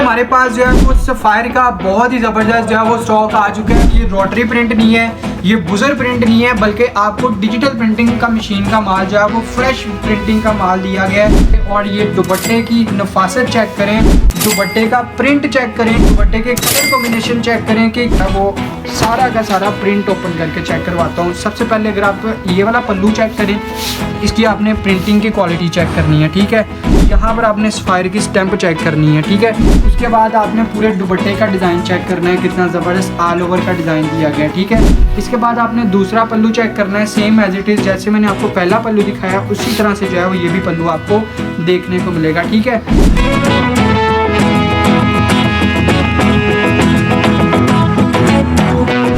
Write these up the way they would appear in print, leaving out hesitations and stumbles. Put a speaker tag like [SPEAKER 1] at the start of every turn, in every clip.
[SPEAKER 1] हमारे पास जो है वो सफ़ायर का बहुत ही ज़बरदस्त जो है वो स्टॉक आ चुका है। ये रोटरी प्रिंट नहीं है, ये बुजर प्रिंट नहीं है, बल्कि आपको डिजिटल प्रिंटिंग का मशीन का माल जो है वो फ्रेश प्रिंटिंग का माल दिया गया है। और ये दुपट्टे की नफासत चेक करें, दुपट्टे का प्रिंट चेक करें, दुपट्टे के कलर कॉम्बिनेशन चेक करें कि वो सारा का सारा प्रिंट ओपन करके चेक करवाता हूँ। सबसे पहले अगर आप ये वाला पल्लू चेक करें, इसकी आपने प्रिंटिंग की क्वालिटी चेक करनी है, ठीक है। यहाँ पर आपने सफ़ायर की स्टैंप चेक करनी है, ठीक है। उसके बाद आपने पूरे दुपट्टे का डिज़ाइन चेक करना है, कितना ज़बरदस्त ऑल ओवर का डिज़ाइन दिया गया है, ठीक है। इसके बाद आपने दूसरा पल्लू चेक करना है, सेम एज इट इज़ जैसे मैंने आपको पहला पल्लू दिखाया उसी तरह से जो है वो ये भी पल्लू आपको देखने को मिलेगा, ठीक है।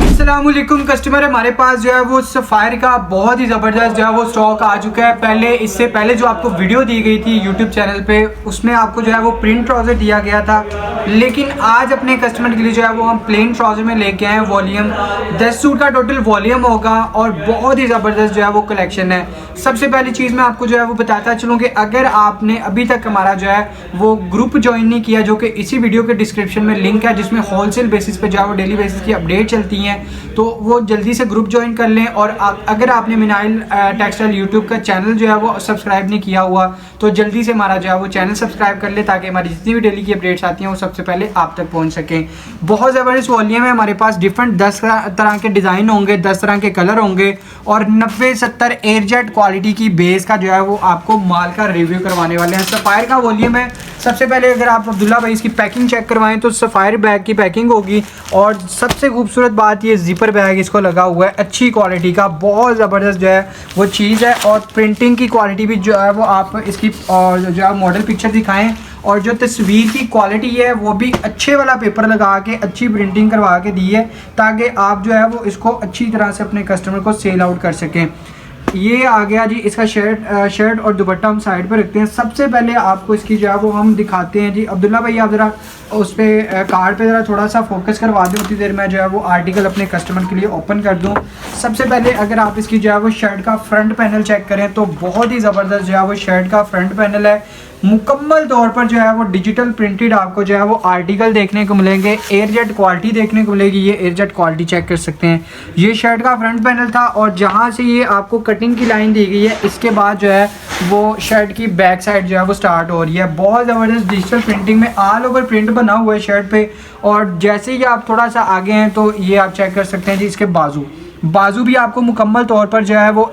[SPEAKER 1] अस्सलामुअलैकुम कस्टमर, हमारे पास जो है वो सफ़ायर का बहुत ही ज़बरदस्त जो है वो स्टॉक आ चुका है। इससे पहले जो आपको वीडियो दी गई थी यूट्यूब चैनल पे, उसमें आपको जो है वो प्रिंट ट्राउज़र दिया गया था, लेकिन आज अपने कस्टमर के लिए जो है वो हम प्लेन ट्राउज़र में लेके आए हैं। वॉल्यूम 10 सूट का टोटल वॉल्यूम होगा और बहुत ही ज़बरदस्त जो है वो कलेक्शन है। सबसे पहली चीज़ मैं आपको जो है वो बताता चलूँ कि अगर आपने अभी तक हमारा जो है वो ग्रुप ज्वाइन नहीं किया, जो कि इसी वीडियो के डिस्क्रिप्शन में लिंक है, जिसमें होलसेल बेसिस पे जो है वो डेली बेसिस की अपडेट चलती हैं, तो वो जल्दी से ग्रुप ज्वाइन कर लें। और अगर आपने मिनाइल टेक्सटाइल यूट्यूब का चैनल जो है वो सब्सक्राइब नहीं किया हुआ, तो जल्दी से हमारा जो है वो चैनल सब्सक्राइब कर ले, ताकि हमारी जितनी भी डेली की अपडेट्स आती हैं वो सबसे पहले आप तक पहुंच सकें। बहुत ज़बरदस्त वॉल्यूम है हमारे पास, डिफरेंट 10 तरह के डिज़ाइन होंगे, 10 तरह के कलर होंगे और 90-70 एयरजेट क्वालिटी की बेस का जो है वो आपको माल का रिव्यू करवाने वाले हैं। सफ़ायर का वॉल्यूम है। सबसे पहले अगर आप अब्दुल्ला भाई इसकी पैकिंग चेक करवाएं तो सफ़ायर बैग की पैकिंग होगी, और सबसे खूबसूरत बात ये ज़िपर बैग इसको लगा हुआ है, अच्छी क्वालिटी का, बहुत ज़बरदस्त जो है वो चीज़ है। और प्रिंटिंग की क्वालिटी भी जो है वो आप इसकी और जो है मॉडल पिक्चर दिखाएं, और जो तस्वीर की क्वालिटी है वो भी अच्छे वाला पेपर लगा के अच्छी प्रिंटिंग करवा के दी है, ताकि आप जो है वो इसको अच्छी तरह से अपने कस्टमर को सेल आउट कर सकें। ये आ गया जी इसका शर्ट और दुपट्टा हम साइड पर रखते हैं। सबसे पहले आपको इसकी जो है वो हम दिखाते हैं जी। अब्दुल्ला भाई आप ज़रा उस पर कार्ड पे ज़रा थोड़ा सा फोकस करवा दें, उतनी देर में जो है वो आर्टिकल अपने कस्टमर के लिए ओपन कर दूं। सबसे पहले अगर आप इसकी जो है वो शर्ट का फ्रंट पैनल चेक करें तो बहुत ही ज़बरदस्त जो है वो शर्ट का फ्रंट पैनल है। मुकम्मल तौर पर जो है वो डिजिटल प्रिंटेड आपको जो है वो आर्टिकल देखने को मिलेंगे, एयरजेट क्वालिटी देखने को मिलेगी। ये एयरजेट क्वालिटी चेक कर सकते हैं। ये शर्ट का फ्रंट पैनल था, और जहाँ से ये आपको कटिंग की लाइन दी गई है, इसके बाद जो है वो शर्ट की बैक साइड जो है वो स्टार्ट हो रही है। बहुत ज़बरदस्त डिजिटल प्रिंटिंग में ऑल ओवर प्रिंट बना हुआ है शर्ट पे। और जैसे ही आप थोड़ा सा आगे हैं तो ये आप चेक कर सकते हैं जी, इसके बाजू भी आपको मुकम्मल तौर पर जो है वो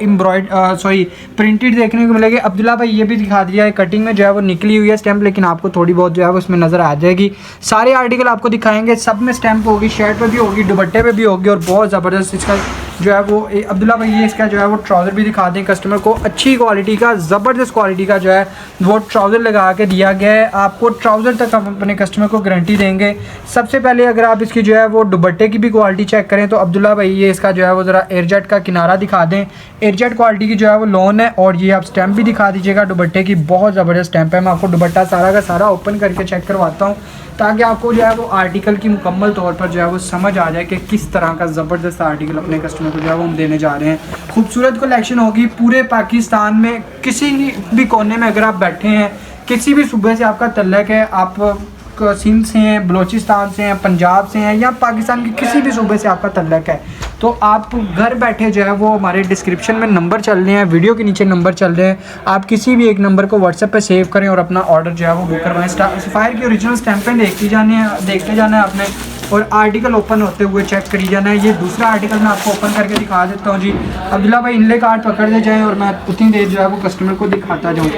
[SPEAKER 1] प्रिंटेड देखने को मिलेगी। अब्दुल्ला भाई ये भी दिखा दिया है, कटिंग में जो है वो निकली हुई है स्टैंप, लेकिन आपको थोड़ी बहुत जो है वो उसमें नज़र आ जाएगी। सारे आर्टिकल आपको दिखाएंगे, सब में स्टैंप होगी, शर्ट पे भी होगी, दुपट्टे पे भी होगी, और बहुत ज़बरदस्त इसका जो है वो अब्दुल्ला भाई ये इसका जो है वो ट्राउज़र भी दिखा दें कस्टमर को। अच्छी क्वालिटी का, ज़बरदस्त क्वालिटी का जो है वो ट्राउज़र लगा के दिया गया है। आपको ट्राउज़र तक हम अपने कस्टमर को गारंटी देंगे। सबसे पहले अगर आप इसकी जो है वो दुपट्टे की भी क्वालिटी चेक करें तो अब्दुल्ला भाई ये इसका जो है वो ज़रा एयरजेट का किनारा दिखा दें। एयरजेट क्वालिटी की जो है वो लोन है, और ये आप स्टैंप भी दिखा दीजिएगा दुपट्टे की, बहुत ज़बरदस्त स्टैंप है। मैं आपको दुपट्टा सारा का सारा ओपन करके चेक करवाता हूँ, ताकि आपको जो है वो आर्टिकल की मुकम्मल तौर पर जो है वो समझ आ जाए कि किस तरह का ज़बरदस्त आर्टिकल अपने कस्टमर को जो है वो हम देने जा रहे हैं। खूबसूरत कलेक्शन होगी। पूरे पाकिस्तान में किसी भी कोने में अगर आप बैठे हैं, किसी भी सूबे से आपका तल्लक है, आप सिंध से हैं, बलूचिस्तान से हैं, पंजाब से हैं, या पाकिस्तान के किसी भी सूबे से आपका तल्लक है, तो आप घर बैठे जो है वो हमारे डिस्क्रिप्शन में नंबर चल रहे हैं, वीडियो के नीचे नंबर चल रहे हैं, आप किसी भी एक नंबर को व्हाट्सएप पे सेव करें और अपना ऑर्डर जो है वो बुक करवाएं। सफ़ायर की ओरिजिनल स्टैंपें देखते जाना है आपने, और आर्टिकल ओपन होते हुए चेक करी जाना है। ये दूसरा आर्टिकल मैं आपको ओपन करके दिखा देता हूँ जी। अब्दुल्ला भाई इनले कार्ड पकड़ दे जाएँ और मैं उतनी देर जो है वो कस्टमर को दिखाता जाऊँ।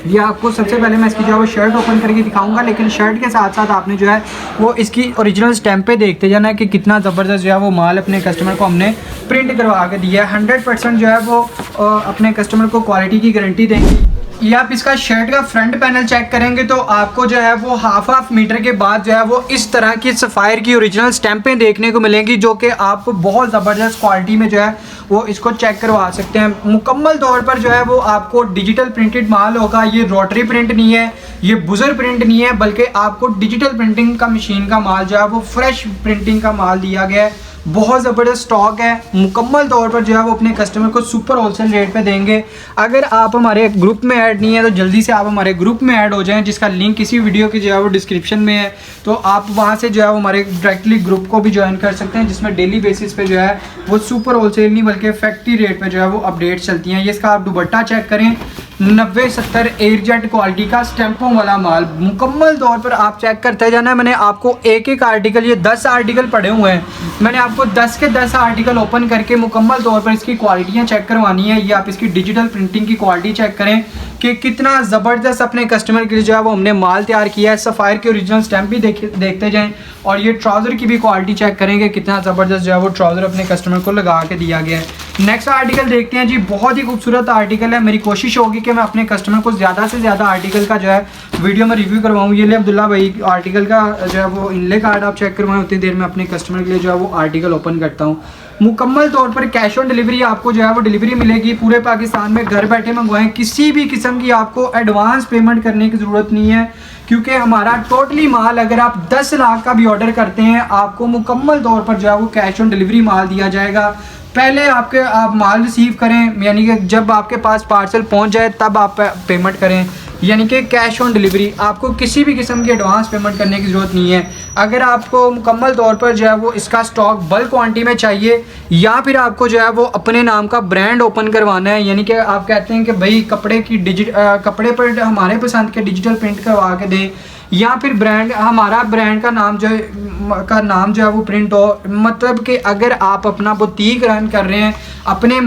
[SPEAKER 1] ये आपको सबसे पहले मैं इसकी जो है वो शर्ट ओपन करके दिखाऊंगा, लेकिन शर्ट के साथ साथ आपने जो है वो इसकी ओरिजिनल स्टैंप पे देखते जाना है कि कितना ज़बरदस्त जो है वो माल अपने कस्टमर को हमने प्रिंट करवा के दिया है। 100% जो है वो अपने कस्टमर को क्वालिटी की गारंटी देंगे। ये आप इसका शर्ट का फ्रंट पैनल चेक करेंगे तो आपको जो है वो हाफ मीटर के बाद जो है वो इस तरह की सफ़ायर की ओरिजिनल स्टैंपें देखने को मिलेंगी, जो कि आपको बहुत ज़बरदस्त क्वालिटी में जो है वो इसको चेक करवा सकते हैं। मुकम्मल तौर पर जो है वो आपको डिजिटल प्रिंटेड माल होगा। ये रोटरी प्रिंट नहीं है, ये बुजर प्रिंट नहीं है, बल्कि आपको डिजिटल प्रिंटिंग का मशीन का माल जो है वो फ्रेश प्रिंटिंग का माल दिया गया है। बहुत ज़बरदस्त स्टॉक है, मुकम्मल तौर पर जो है वो अपने कस्टमर को सुपर होलसेल रेट पे देंगे। अगर आप हमारे ग्रुप में ऐड नहीं है तो जल्दी से आप हमारे ग्रुप में ऐड हो जाएं, जिसका लिंक इसी वीडियो की जो है वो डिस्क्रिप्शन में है। तो आप वहाँ से जो है वो हमारे डायरेक्टली ग्रुप को भी ज्वाइन कर सकते हैं, जिसमें डेली बेसिस पे जो है वो सुपर होलसेल नहीं बल्कि फैक्ट्री रेट पे जो है वो अपडेट चलती हैं। ये इसका आप दुपट्टा चेक करें, 90-70 एयरजेट क्वालिटी का स्टैंपों वाला माल, मुकम्मल तौर पर आप चेक करते जाना है। मैंने आपको एक एक आर्टिकल, ये 10 आर्टिकल पड़े हुए हैं, मैंने आपको 10 के 10 आर्टिकल ओपन करके मुकम्मल तौर पर इसकी क्वालिटियाँ चेक करवानी है। ये आप इसकी डिजिटल प्रिंटिंग की क्वालिटी चेक करें कि कितना ज़बरदस्त अपने कस्टमर के लिए जो है वो हमने माल तैयार किया है। सफ़ायर के ओरिजिनल स्टैंप भी देखते जाएँ, और ये ट्राउज़र की भी क्वालिटी चेक करेंगे, कितना ज़बरदस्त जो है वो ट्राउज़र अपने कस्टमर को लगा के दिया गया है। नेक्स्ट आर्टिकल देखते हैं जी, बहुत ही खूबसूरत आर्टिकल है। मेरी कोशिश होगी कि मैं अपने कस्टमर को ज़्यादा से ज़्यादा आर्टिकल का जो है वीडियो में रिव्यू करवाऊँ। ये ले अब्दुल्ला भाई आर्टिकल का जो है वो इनले कार्ड आप चेक करवाएं, उतनी देर में अपने कस्टमर के लिए जो है वो आर्टिकल ओपन करता हूँ। मुकम्मल तौर पर कैश ऑन डिलीवरी आपको जो है वो डिलीवरी मिलेगी पूरे पाकिस्तान में, घर बैठे मंगवाएं। किसी भी किस्म की आपको एडवांस पेमेंट करने की ज़रूरत नहीं है, क्योंकि हमारा टोटली माल अगर आप 10 लाख का भी ऑर्डर करते हैं आपको मुकम्मल तौर पर जो है वो कैश ऑन डिलीवरी माल दिया जाएगा। पहले आप माल रिसीव करें, यानी कि जब आपके पास पार्सल पहुंच जाए तब आप पेमेंट करें, यानी कि कैश ऑन डिलीवरी। आपको किसी भी किस्म की एडवांस पेमेंट करने की ज़रूरत नहीं है। अगर आपको मुकम्मल तौर पर जो है वो इसका स्टॉक बल्क क्वांटिटी में चाहिए, या फिर आपको जो है वो अपने नाम का ब्रांड ओपन करवाना है, यानी कि आप कहते हैं कि भाई कपड़े पर हमारे पसंद के डिजिटल प्रिंट करवा के दें, या फिर हमारा ब्रांड का नाम जो है वो प्रिंट हो, मतलब कि अगर आप अपना बुटीक रन कर रहे हैं, अपने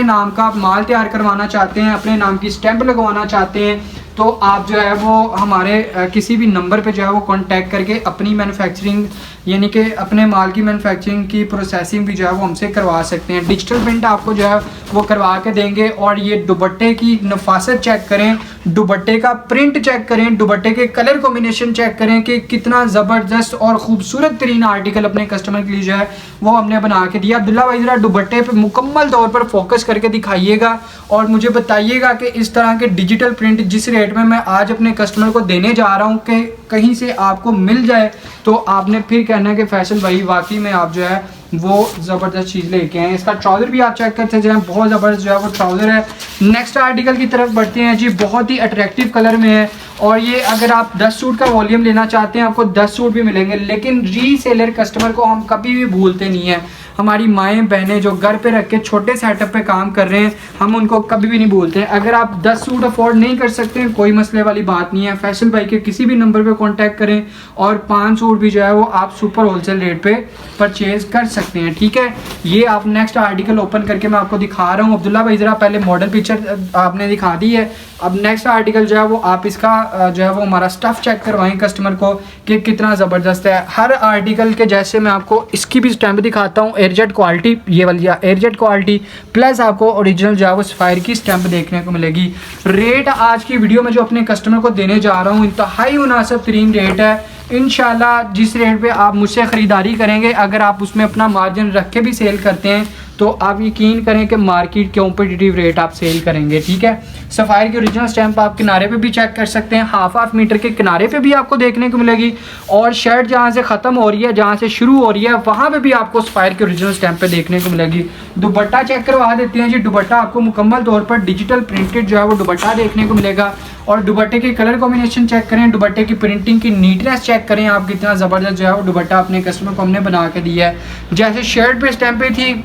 [SPEAKER 1] नाम का माल तैयार करवाना चाहते हैं, अपने नाम की स्टैंप लगवाना चाहते हैं, तो आप जो है वो हमारे किसी भी नंबर पे जो है वो कांटेक्ट करके अपनी मैन्युफैक्चरिंग, यानी कि अपने माल की मैन्युफैक्चरिंग की प्रोसेसिंग भी जो है वो हमसे करवा सकते हैं। डिजिटल प्रिंट आपको जो है वो करवा के देंगे। और ये दुपट्टे की नफासत चेक करें, दुपट्टे का प्रिंट चेक करें, दुपट्टे के कलर कॉम्बिनेशन चेक करें कि कितना ज़बरदस्त और ख़ूबसूरत तरीन आर्टिकल अपने कस्टमर के लिए जो है वो हमने बना के दिया। अब्दुल्ला भाई ज़रा दुपट्टे पर मुकम्मल तौर पर फोकस करके दिखाइएगा और मुझे बताइएगा कि इस तरह के डिजिटल प्रिंट जिस रेट में मैं आज अपने कस्टमर को देने जा रहा हूँ कि कहीं से आपको मिल जाए तो आपने फिर कहना है कि फैसल भाई वाकई में आप जो है वो ज़बरदस्त चीज़ लेके आए। इसका ट्राउज़र भी आप चेक करते जाएं, बहुत ज़बरदस्त जो है वो ट्राउज़र है। नेक्स्ट आर्टिकल की तरफ बढ़ते हैं जी, बहुत ही अट्रैक्टिव कलर में है, और ये अगर आप 10 सूट का वॉल्यूम लेना चाहते हैं आपको 10 सूट भी मिलेंगे, लेकिन रीसेलर कस्टमर को हम कभी भी भूलते नहीं हैं। हमारी माएँ बहनें जो घर पे रख के छोटे सेटअप पे काम कर रहे हैं, हम उनको कभी भी नहीं भूलते। अगर आप 10 सूट अफोर्ड नहीं कर सकते हैं, कोई मसले वाली बात नहीं है, फैसल भाई के किसी भी नंबर पे कांटेक्ट करें और 5 सूट भी जो है वो आप सुपर होलसेल रेट पे परचेज कर सकते हैं। ठीक है, ये आप नेक्स्ट आर्टिकल ओपन करके मैं आपको दिखा रहा हूँ। अब्दुल्ला भाई ज़रा पहले मॉडल पिक्चर आपने दिखा दी है, अब नेक्स्ट आर्टिकल जो है वो आप इसका जो है वो हमारा स्टफ़ चेक करवाएं कस्टमर को कि कितना ज़बरदस्त है। हर आर्टिकल के जैसे मैं आपको इसकी भी स्टैम्प दिखाता हूँ, एयरजेट क्वालिटी, ये वाली एयरजेट क्वालिटी प्लस आपको ओरिजिनल जो है वो सफ़ायर की स्टैम्प देखने को मिलेगी। रेट आज की वीडियो में जो अपने कस्टमर को देने जा रहा हूँ इंतहाई मुनासिब तरीन रेट है। इंशाल्लाह जिस रेट पे आप मुझसे ख़रीदारी करेंगे, अगर आप उसमें अपना मार्जिन रख के भी सेल करते हैं तो आप यकीन करें कि मार्केट के कॉम्पिटिटिव रेट आप सेल करेंगे। ठीक है, सफ़ायर की ओरिजिनल स्टैंप आप किनारे पे भी चेक कर सकते हैं, हाफ मीटर के किनारे पे भी आपको देखने को मिलेगी, और शर्ट जहाँ से ख़त्म हो रही है, जहाँ से शुरू हो रही है, वहाँ पे भी आपको सफ़ायर की ओरिजिनल स्टैंप पे देखने को मिलेगी। दुपट्टा चेक करवा देते हैं जी, दुपट्टा आपको मुकम्मल तौर पर डिजिटल प्रिंटेड जो है वो दुपट्टा देखने को मिलेगा। और दुपट्टे के कलर कॉम्बिनेशन चेक करें, दुपट्टे की प्रिंटिंग की नीटनेस चेक करें, आप कितना ज़बरदस्त जो है वो दुपट्टा अपने कस्टमर को हमने बना के दिया है। जैसे शर्ट पे स्टैंपें थी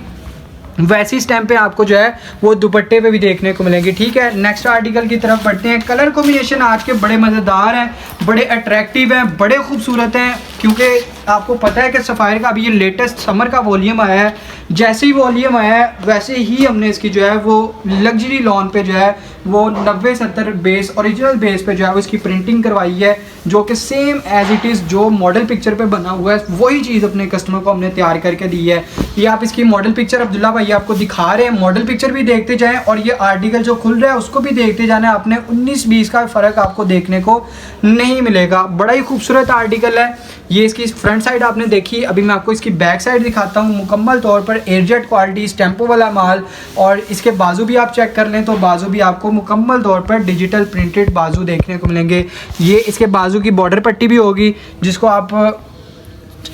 [SPEAKER 1] वैसी स्टैंपें आपको जो है वो दुपट्टे पे भी देखने को मिलेंगी। ठीक है, नेक्स्ट आर्टिकल की तरफ बढ़ते हैं। कलर कॉम्बिनेशन आज के बड़े मज़ेदार हैं, बड़े अट्रैक्टिव हैं, बड़े खूबसूरत हैं, क्योंकि आपको पता है कि सफ़ायर का अभी ये लेटेस्ट समर का वॉल्यूम आया है। जैसे ही वॉल्यूम आया है वैसे ही हमने इसकी जो है वो लग्जरी लॉन पे जो है वो 90-70 बेस ओरिजिनल बेस पे जो है वो इसकी प्रिंटिंग करवाई है, जो कि सेम एज इट इज़ जो मॉडल पिक्चर पे बना हुआ है वही चीज़ अपने कस्टमर को हमने तैयार करके दी है। ये आप इसकी मॉडल पिक्चर अब्दुल्ला भाई आपको दिखा रहे हैं, मॉडल पिक्चर भी देखते जाएं और ये आर्टिकल जो खुल रहा है उसको भी देखते जाना है। आपने 19-20 का फ़र्क आपको देखने को नहीं मिलेगा। बड़ा ही खूबसूरत आर्टिकल है। ये इसकी फ्रंट साइड आपने देखी, अभी मैं आपको इसकी बैक साइड दिखाता हूँ। मुकम्मल तौर पर एयरजेट क्वालिटी स्टैंपो वाला माल, और इसके बाजू भी आप चेक कर लें तो बाजू भी आपको मुकम्मल तौर पर डिजिटल प्रिंटेड बाजू देखने को मिलेंगे। ये इसके बाजू की बॉर्डर पट्टी भी होगी जिसको आप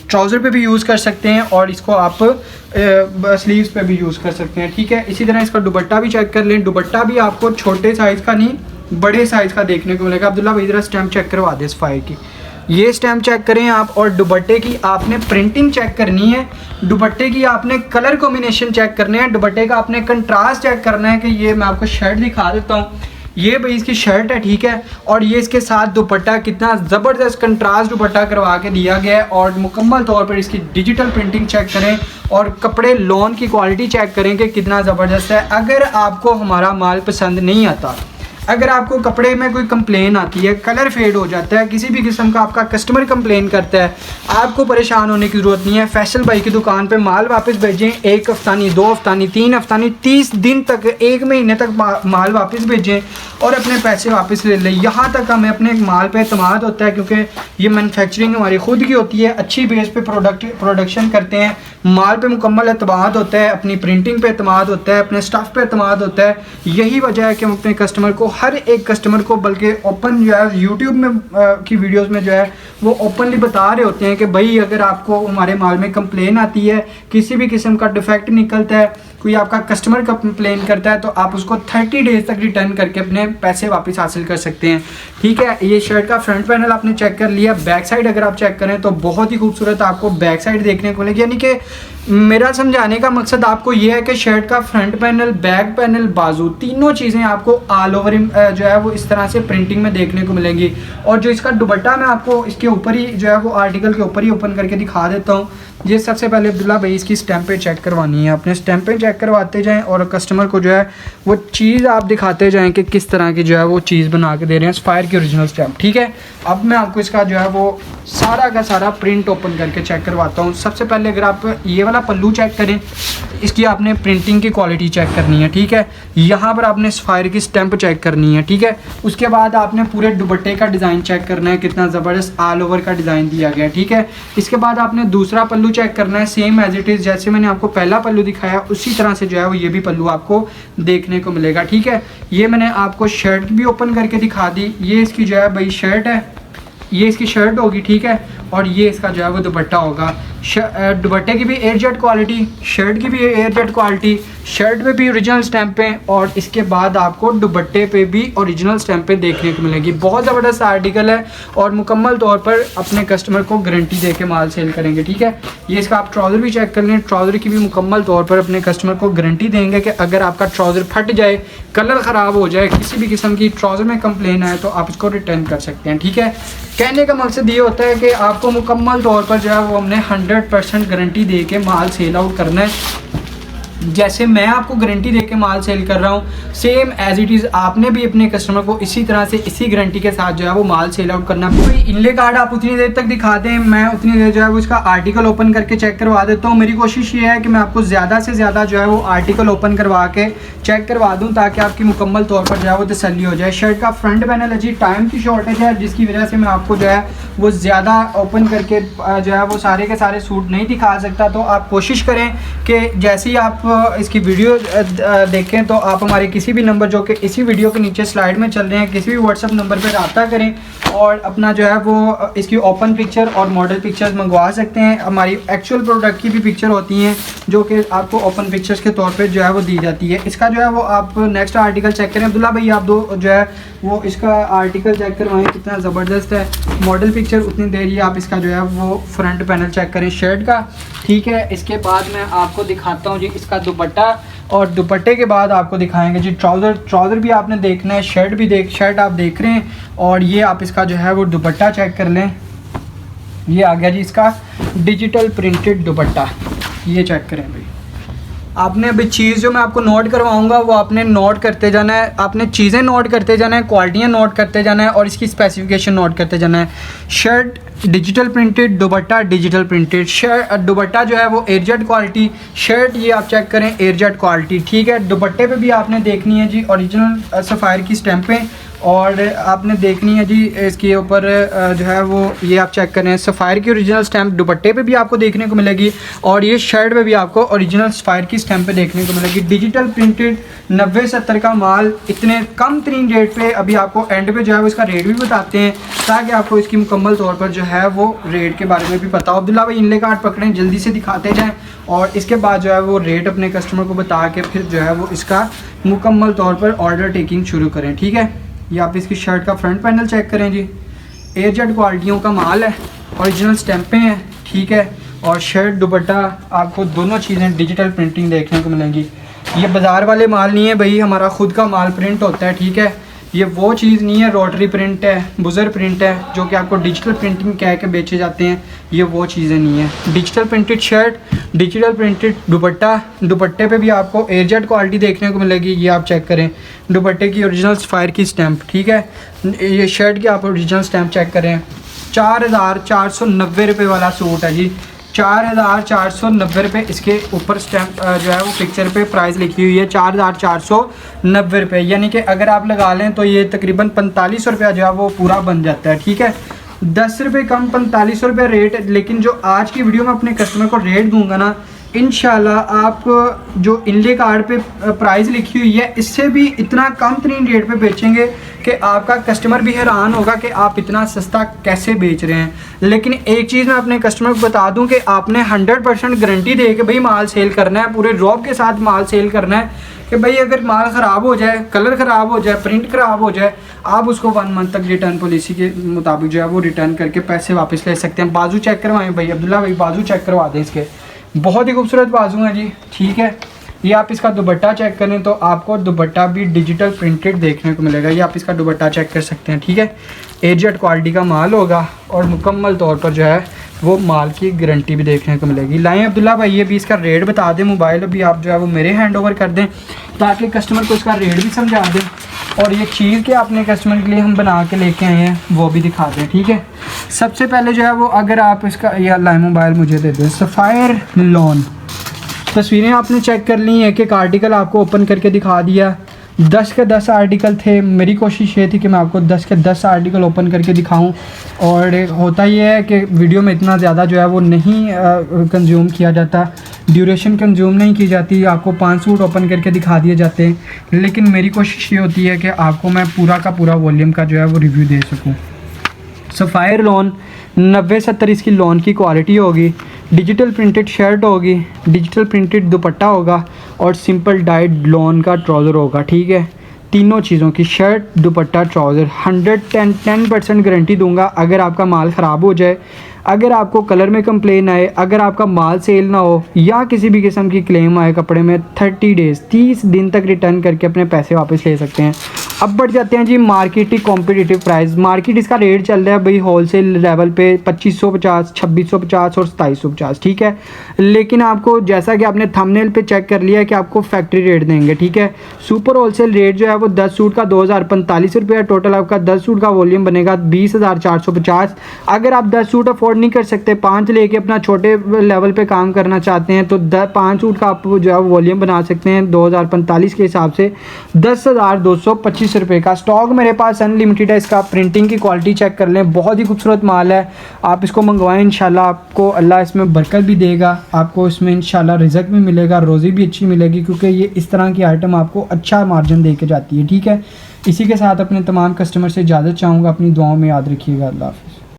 [SPEAKER 1] ट्राउज़र पे भी यूज़ कर सकते हैं और इसको आप स्लीव्स पे भी यूज़ कर सकते हैं, ठीक है। इसी तरह इसका दुपट्टा भी चेक कर लें। दुपट्टा भी आपको छोटे साइज़ का नहीं बड़े साइज़ का देखने को मिलेगा। अब्दुल्ला भाई ज़रा स्टैम्प चेक करवा दे सफ़ायर की, ये स्टैम्प चेक करें आप। और दुपट्टे की आपने प्रिंटिंग चेक करनी है, दुपट्टे की आपने कलर कॉम्बिनेशन चेक करने हैं, दुपट्टे का आपने कंट्रास्ट चेक करना है कि ये मैं आपको शर्ट दिखा देता हूँ, ये भाई इसकी शर्ट है, ठीक है। और ये इसके साथ दुपट्टा कितना ज़बरदस्त कंट्रास्ट दुपट्टा करवा के दिया गया है। और मुकम्मल तौर पर इसकी डिजिटल प्रिंटिंग चेक करें और कपड़े लॉन की क्वालिटी चेक करें कि कितना ज़बरदस्त है। अगर आपको हमारा माल पसंद नहीं आता, अगर आपको कपड़े में कोई कंप्लेन आती है, कलर फेड हो जाता है, किसी भी किस्म का आपका कस्टमर कंप्लेन करता है, आपको परेशान होने की ज़रूरत नहीं है। फैसल भाई की दुकान पे माल वापस भेजें, 1 हफ़्ता नहीं, 2 हफ़्ता नहीं, 3 हफ़्ता नहीं, 30 दिन तक, 1 महीने तक माल वापस भेजें और अपने पैसे वापस ले लें। यहाँ तक हमें अपने माल पे एतमाद होता है क्योंकि ये मैन्युफैक्चरिंग हमारी खुद की होती है, अच्छी बेस पे प्रोडक्शन करते हैं, माल पे मुकम्मल एतमाद होता है, अपनी प्रिंटिंग पे एतमाद होता है, अपने स्टफ़ पे एतमाद होता है। यही वजह है कि हम अपने कस्टमर को, हर एक कस्टमर को, बल्कि ओपन जो है यूट्यूब में की वीडियोस में जो है वो ओपनली बता रहे होते हैं कि भाई अगर आपको हमारे माल में कंप्लेन आती है, किसी भी किस्म का डिफेक्ट निकलता है, कोई आपका कस्टमर कंप्लेन करता है, तो आप उसको 30 डेज़ तक रिटर्न करके अपने पैसे वापस हासिल कर सकते हैं, ठीक है। ये शर्ट का फ्रंट पैनल आपने चेक कर लिया। बैक साइड अगर आप चेक करें तो बहुत ही खूबसूरत आपको बैक साइड देखने को मिलेगी। यानी कि मेरा समझाने का मकसद आपको ये है कि शर्ट का फ्रंट पैनल, बैक पैनल, बाजू, तीनों चीज़ें आपको ऑल ओवर जो है वो इस तरह से प्रिंटिंग में देखने को मिलेंगी। और जो इसका दुपट्टा मैं आपको इसके ऊपर ही जो है वो आर्टिकल के ऊपर ही ओपन करके दिखा देता हूँ। ये सबसे पहले अब्दुल्ला भाई इसकी स्टैंपें चेक करवानी है, अपने स्टैंपें चेक करवाते जाएं और कस्टमर को जो है वो चीज़ आप दिखाते जाएं कि किस तरह की जो है वो चीज़ बना के दे रहे हैं, सफ़ायर की ओरिजिनल स्टैंप, ठीक है। अब मैं आपको इसका जो है वो सारा का सारा प्रिंट ओपन करके चेक करवाता हूँ। सबसे पहले अगर आप ये वाला पल्लू चेक करें, इसकी आपने प्रिंटिंग की क्वालिटी चेक करनी है, ठीक है। यहाँ पर आपने सफ़ायर की स्टैंप चेक करनी है, ठीक है। उसके बाद आपने पूरे दुपट्टे का डिज़ाइन चेक करना है, कितना ज़बरदस्त ऑल ओवर का डिज़ाइन दिया गया है, ठीक है। इसके बाद आपने दूसरा पल्लू चेक करना है, सेम एज इट इज़ जैसे मैंने आपको पहला पल्लू दिखाया उसी तरह से जो है वो ये भी पल्लू आपको देखने को मिलेगा, ठीक है। ये मैंने आपको शर्ट भी ओपन करके दिखा दी। ये इसकी जो है भाई शर्ट है, ये इसकी शर्ट होगी, ठीक है। और ये इसका जो है वो दुपट्टा होगा। दुपट्टे की भी एयरजेट क्वालिटी, शर्ट की भी एयरजेट क्वालिटी, शर्ट पे भी ओरिजिनल स्टैंपें और इसके बाद आपको दुपट्टे पे भी ओरिजिनल स्टैंपें देखने को मिलेगी। बहुत ज़बरदस्त आर्टिकल है और मुकम्मल तौर पर अपने कस्टमर को गारंटी दे के माल सेल करेंगे, ठीक है। ये इसका आप ट्राउज़र भी चेक कर लें, ट्राउज़र की भी मुकम्मल तौर पर अपने कस्टमर को गारंटी देंगे कि अगर आपका ट्राउज़र फट जाए, कलर ख़राब हो जाए, किसी भी किस्म की ट्राउज़र में कंप्लेन आए तो आप इसको रिटर्न कर सकते हैं, ठीक है। कहने का मकसद ये होता है कि आपको मुकम्मल तौर पर जो है वो हमने 100% गारंटी दे के माल सेल आउट करना है। जैसे मैं आपको गारंटी दे के माल सेल कर रहा हूँ, सेम एज इट इज़ आपने भी अपने कस्टमर को इसी तरह से इसी गारंटी के साथ जो है वो माल सेल आउट करना है। कोई इनले कार्ड आप उतनी देर तक दिखा दें, मैं उतनी देर जो है वो इसका आर्टिकल ओपन करके चेक करवा देता हूँ। मेरी कोशिश ये है कि मैं आपको ज़्यादा से ज़्यादा जो है वो आर्टिकल ओपन करवा के चेक करवा दूँ ताकि आपकी मुकम्मल तौर पर जो है वो तसल्ली हो जाए। शर्ट का फ्रंट पैनल है जी, टाइम की शॉर्टेज है जिसकी वजह से मैं आपको जो है वो ज़्यादा ओपन करके जो है वो सारे के सारे सूट नहीं दिखा सकता। तो आप कोशिश करें कि जैसे ही आप इसकी वीडियो देखें तो आप हमारे किसी भी नंबर जो कि इसी वीडियो के नीचे स्लाइड में चल रहे हैं, किसी भी व्हाट्सअप नंबर पर रब्ता करें और अपना जो है वो इसकी ओपन पिक्चर और मॉडल पिक्चर्स मंगवा सकते हैं। हमारी एक्चुअल प्रोडक्ट की भी पिक्चर होती हैं जो कि आपको ओपन पिक्चर्स के तौर पर जो है वो दी जाती है। इसका जो है वो आप नेक्स्ट आर्टिकल चेक करें। अब्दुल्ला भाई आप दो जो है वो इसका आर्टिकल चेक करवाएं, कितना ज़बरदस्त है। मॉडल पिक्चर उतनी देर ही आप इसका जो है वो फ्रंट पैनल चेक करें शर्ट का, ठीक है। इसके बाद मैं आपको दिखाता हूँ जी इसका दुपट्टा और दुपट्टे के बाद आपको दिखाएंगे जी ट्राउज़र। ट्राउज़र भी आपने देखना है, शर्ट आप देख रहे हैं और ये आप इसका जो है वो दुपट्टा चेक कर लें। ये आ गया जी इसका डिजिटल प्रिंटेड दुपट्टा, ये चेक करें भाई। आपने अभी चीज़ जो मैं आपको नोट करवाऊंगा वो आपने नोट करते जाना है, आपने चीज़ें नोट करते जाना है, क्वालिटियाँ नोट करते जाना है और इसकी स्पेसिफिकेशन नोट करते जाना है। शर्ट डिजिटल प्रिंटेड, दुपट्टा डिजिटल प्रिंटेड। शर्ट दुपट्टा जो है वो एयरजेट क्वालिटी, शर्ट ये आप चेक करें एयरजेट क्वालिटी, ठीक है। दुपट्टे पे भी आपने देखनी है जी ओरिजिनल सफ़ायर की स्टैंपें और आपने देखनी है जी इसके ऊपर जो है वो ये आप चेक करें सफ़ायर की ओरिजिनल स्टैम्प दुपट्टे पे भी आपको देखने को मिलेगी और ये शर्ट पे भी आपको ओरिजिनल सफ़ायर की स्टैम्प पे देखने को मिलेगी। डिजिटल प्रिंटेड 90-70 का माल इतने कम तरीन रेट पे अभी आपको एंड पे जो है वो इसका रेट भी बताते हैं ताकि आपको इसकी मुकम्मल तौर पर जो है वो रेट के बारे में भी पता हो। अब्दुल्ला भाई इनले कार्ड पकड़ें, जल्दी से दिखाते जाएँ और इसके बाद जो है वो रेट अपने कस्टमर को बता के फिर जो है वो इसका मुकम्मल तौर पर ऑर्डर टेकिंग शुरू करें। ठीक है, ये आप इसकी शर्ट का फ्रंट पैनल चेक करें जी, एयरजेट क्वालिटियों का माल है, ओरिजिनल स्टैंपें हैं। ठीक है, और शर्ट दुपट्टा आपको दोनों चीज़ें डिजिटल प्रिंटिंग देखने को मिलेंगी। ये बाज़ार वाले माल नहीं है भाई, हमारा खुद का माल प्रिंट होता है। ठीक है, ये वो चीज़ नहीं है रोटरी प्रिंट है, बुज़र प्रिंट है जो कि आपको डिजिटल प्रिंटिंग कह के बेचे जाते हैं, ये वो चीज़ें नहीं है। Digital printed shirt, digital printed दुपट्टा, दुपट्टे पे भी आपको एयरजेट क्वालिटी देखने को मिलेगी। ये आप चेक करें दुपट्टे की ओरिजिनल सफ़ायर की स्टैम्प। ठीक है, ये शर्ट की आप ओरिजिनल स्टैम्प चेक करें। 4,490 रुपये वाला सूट है जी, 4,490 रुपये इसके ऊपर स्टैम्प जो है वो पिक्चर पे प्राइस लिखी हुई है 4,490 रुपये, यानी कि अगर आप लगा लें तो ये तकरीबन 4500 रुपया जो है वो पूरा बन जाता है। ठीक है, 10 रुपये कम 4500 रुपये रेट। लेकिन जो आज की वीडियो में अपने कस्टमर को रेट दूंगा ना, इंशाल्लाह आप जो इनले कार्ड पे प्राइस लिखी हुई है इससे भी इतना कम तरीन रेट पे बेचेंगे कि आपका कस्टमर भी हैरान होगा कि आप इतना सस्ता कैसे बेच रहे हैं। लेकिन एक चीज़ मैं अपने कस्टमर को बता दूं कि आपने 100% गारंटी दे के भाई माल सेल करना है, पूरे रौब के साथ माल सेल करना है कि भाई अगर माल ख़राब हो जाए, कलर ख़राब हो जाए, प्रिंट ख़राब हो जाए, आप उसको 1 मंथ तक रिटर्न पॉलिसी के मुताबिक जो है वो रिटर्न करके पैसे वापस ले सकते हैं। बाजू चेक करवाएं भाई, अब्दुल्ला भाई बाजू चेक करवा दें इसके, बहुत ही खूबसूरत बाजू हैं जी। ठीक है, ये आप इसका दुपट्टा चेक करें तो आपको दुपट्टा भी डिजिटल प्रिंटेड देखने को मिलेगा। ये आप इसका दुपट्टा चेक कर सकते हैं। ठीक है, एजेड क्वालिटी का माल होगा और मुकम्मल तौर पर जो है वो माल की गारंटी भी देखने को मिलेगी। लाएँ अब्दुल्ला भाई ये भी इसका रेट बता दें, मोबाइल अभी आप जो है वो मेरे हैंड ओवर कर दें ताकि कस्टमर को इसका रेट भी समझा दें और ये चीज़ के अपने कस्टमर के लिए हम बना के लेके आए हैं वो भी दिखा दें। ठीक है, सबसे पहले जो है वो अगर आप इसका या लाइन मोबाइल मुझे दे दें, सफ़ायर लॉन तस्वीरें आपने चेक कर ली हैं। एक आर्टिकल आपको ओपन करके दिखा दिया, 10 के 10 आर्टिकल थे। मेरी कोशिश ये थी कि मैं आपको 10 के 10 आर्टिकल ओपन करके दिखाऊं और होता ये है कि वीडियो में इतना ज़्यादा जो है वो नहीं कंज्यूम किया जाता, ड्यूरेशन कंज्यूम नहीं की जाती, आपको 5 सूट ओपन करके दिखा दिए जाते हैं। लेकिन मेरी कोशिश ये होती है कि आपको मैं पूरा का पूरा वॉल्यूम का जो है वो रिव्यू दे सकूँ। सफ़ायर लॉन 90-70 इसकी लॉन की क्वालिटी होगी, डिजिटल प्रिंटेड शर्ट होगी, डिजिटल प्रिंटेड दुपट्टा होगा और सिंपल डाइड लॉन का ट्राउज़र होगा। ठीक है, तीनों चीज़ों की शर्ट दुपट्टा ट्राउज़र 110% गारंटी दूंगा। अगर आपका माल ख़राब हो जाए, अगर आपको कलर में कंप्लेन आए, अगर आपका माल सेल ना हो या किसी भी किस्म की क्लेम आए कपड़े में, 30 दिन तक रिटर्न करके अपने पैसे वापस ले सकते हैं। अब बढ़ जाते हैं जी मार्केट की कॉम्पिटिटिव प्राइस। मार्केट इसका रेट चल रहा है भाई होलसेल लेवल पे 2550, 2650 और 2750। ठीक है, लेकिन आपको जैसा कि आपने थंबनेल पे चेक कर लिया है कि आपको फैक्ट्री रेट देंगे। ठीक है, सुपर होलसेल रेट जो है वो 10 सूट का 2045 रुपया, टोटल आपका 10 सूट का वॉल्यूम बनेगा 20,450। अगर आप 10 सूट अफोर्ड नहीं कर सकते, 5 लेके अपना छोटे लेवल पे काम करना चाहते हैं तो 5 सूट का आप जो है वॉल्यूम बना सकते हैं 2045 के हिसाब से 10,225 रुपये का। स्टॉक मेरे पास अनलिमिटेड है। इसका प्रिंटिंग की क्वालिटी चेक कर लें, बहुत ही खूबसूरत माल है। आप इसको मंगवाएं, इंशाल्लाह आपको अल्लाह इसमें बरकत भी देगा, आपको इसमें इंशाल्लाह रिज़्क भी मिलेगा, रोज़ी भी अच्छी मिलेगी क्योंकि ये इस तरह की आइटम आपको अच्छा मार्जिन दे के जाती है। ठीक है, इसी के साथ अपने तमाम कस्टमर से इजाज़त चाहूँगा, अपनी दुआओं में याद रखिएगा। अल्लाह हाफ़िज़।